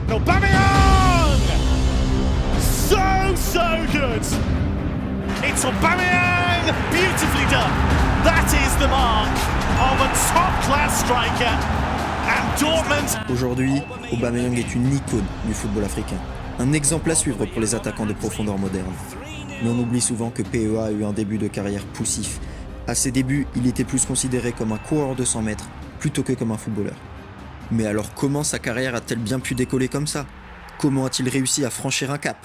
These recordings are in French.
Aubameyang! So good! It's Aubameyang! Beautifully done! That is the mark of a top-class striker. And Dortmund... Aujourd'hui, Aubameyang est une icône du football africain. Un exemple à suivre pour les attaquants de profondeur moderne. Mais on oublie souvent que PEA a eu un début de carrière poussif. À ses débuts, il était plus considéré comme un coureur de 100 mètres plutôt que comme un footballeur. Mais alors comment sa carrière a-t-elle bien pu décoller comme ça ? Comment a-t-il réussi à franchir un cap ?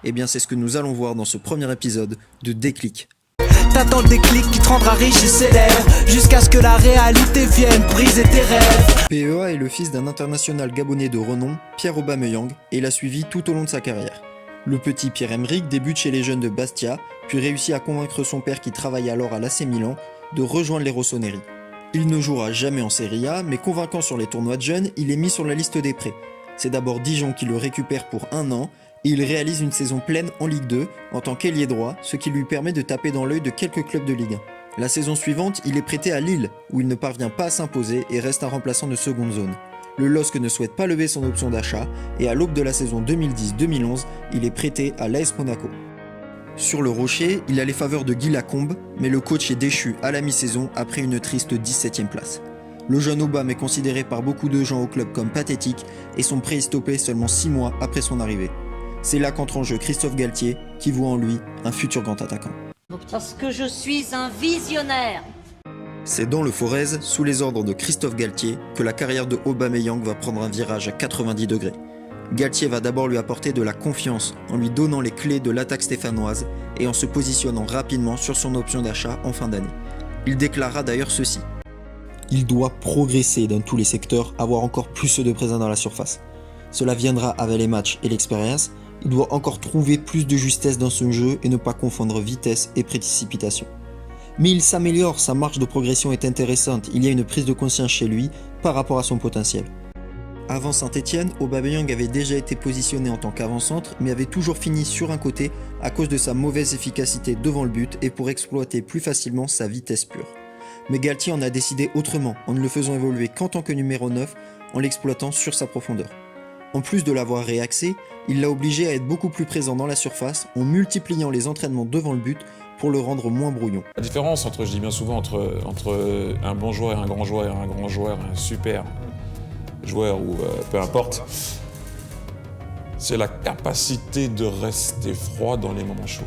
Eh bien c'est ce que nous allons voir dans ce premier épisode de Déclic. T'attends le déclic qui te rendra riche et célèbre, jusqu'à ce que la réalité vienne briser tes rêves. PEA est le fils d'un international gabonais de renom, Pierre Aubameyang, et l'a suivi tout au long de sa carrière. Le petit Pierre-Emerick débute chez les jeunes de Bastia, puis réussit à convaincre son père qui travaille alors à l'AC Milan de rejoindre les Rossoneri. Il ne jouera jamais en Serie A, mais convaincant sur les tournois de jeunes, il est mis sur la liste des prêts. C'est d'abord Dijon qui le récupère pour 1 an, et il réalise une saison pleine en Ligue 2 en tant qu'ailier droit, ce qui lui permet de taper dans l'œil de quelques clubs de Ligue 1. La saison suivante, il est prêté à Lille, où il ne parvient pas à s'imposer et reste un remplaçant de seconde zone. Le LOSC ne souhaite pas lever son option d'achat, et à l'aube de la saison 2010-2011, il est prêté à l'AS Monaco. Sur le rocher, il a les faveurs de Guy Lacombe, mais le coach est déchu à la mi-saison après une triste 17e place. Le jeune Aubame est considéré par beaucoup de gens au club comme pathétique, et son prêt est stoppé seulement 6 mois après son arrivée. C'est là qu'entre en jeu Christophe Galtier, qui voit en lui un futur grand attaquant. Parce que je suis un visionnaire. C'est dans le Forez, sous les ordres de Christophe Galtier, que la carrière de Aubameyang va prendre un virage à 90 degrés. Galtier va d'abord lui apporter de la confiance en lui donnant les clés de l'attaque stéphanoise et en se positionnant rapidement sur son option d'achat en fin d'année. Il déclarera d'ailleurs ceci. Il doit progresser dans tous les secteurs, avoir encore plus de présence dans la surface. Cela viendra avec les matchs et l'expérience. Il doit encore trouver plus de justesse dans son jeu et ne pas confondre vitesse et précipitation. Mais il s'améliore, sa marge de progression est intéressante, il y a une prise de conscience chez lui par rapport à son potentiel. Avant Saint-Etienne, Aubameyang avait déjà été positionné en tant qu'avant-centre, mais avait toujours fini sur un côté à cause de sa mauvaise efficacité devant le but et pour exploiter plus facilement sa vitesse pure. Mais Galtier en a décidé autrement, en ne le faisant évoluer qu'en tant que numéro 9, en l'exploitant sur sa profondeur. En plus de l'avoir réaxé, il l'a obligé à être beaucoup plus présent dans la surface en multipliant les entraînements devant le but pour le rendre moins brouillon. La différence je dis bien souvent, entre un bon joueur et un grand joueur, un super joueur ou peu importe, c'est la capacité de rester froid dans les moments chauds.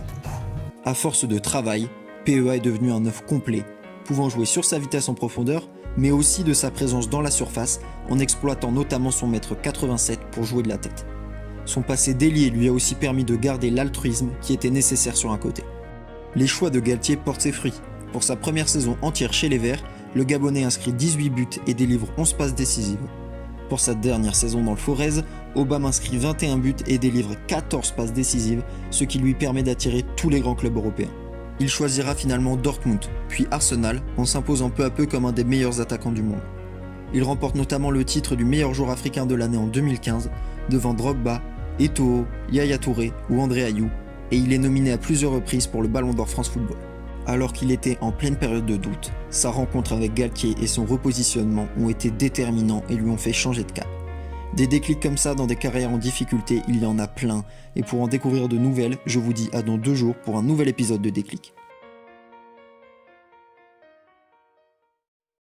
À force de travail, PEA est devenu un 9 complet, pouvant jouer sur sa vitesse en profondeur, mais aussi de sa présence dans la surface, en exploitant notamment son mètre 87 pour jouer de la tête. Son passé d'ailier lui a aussi permis de garder l'altruisme qui était nécessaire sur un côté. Les choix de Galtier portent ses fruits. Pour sa première saison entière chez les Verts, le Gabonais inscrit 18 buts et délivre 11 passes décisives. Pour sa dernière saison dans le Forez, Aubame inscrit 21 buts et délivre 14 passes décisives, ce qui lui permet d'attirer tous les grands clubs européens. Il choisira finalement Dortmund, puis Arsenal, en s'imposant peu à peu comme un des meilleurs attaquants du monde. Il remporte notamment le titre du meilleur joueur africain de l'année en 2015, devant Drogba, Eto'o, Yaya Touré ou André Ayew, et il est nominé à plusieurs reprises pour le Ballon d'Or France Football. Alors qu'il était en pleine période de doute, sa rencontre avec Galtier et son repositionnement ont été déterminants et lui ont fait changer de cap. Des déclics comme ça dans des carrières en difficulté, il y en a plein, et pour en découvrir de nouvelles, je vous dis à dans 2 jours pour un nouvel épisode de Déclic.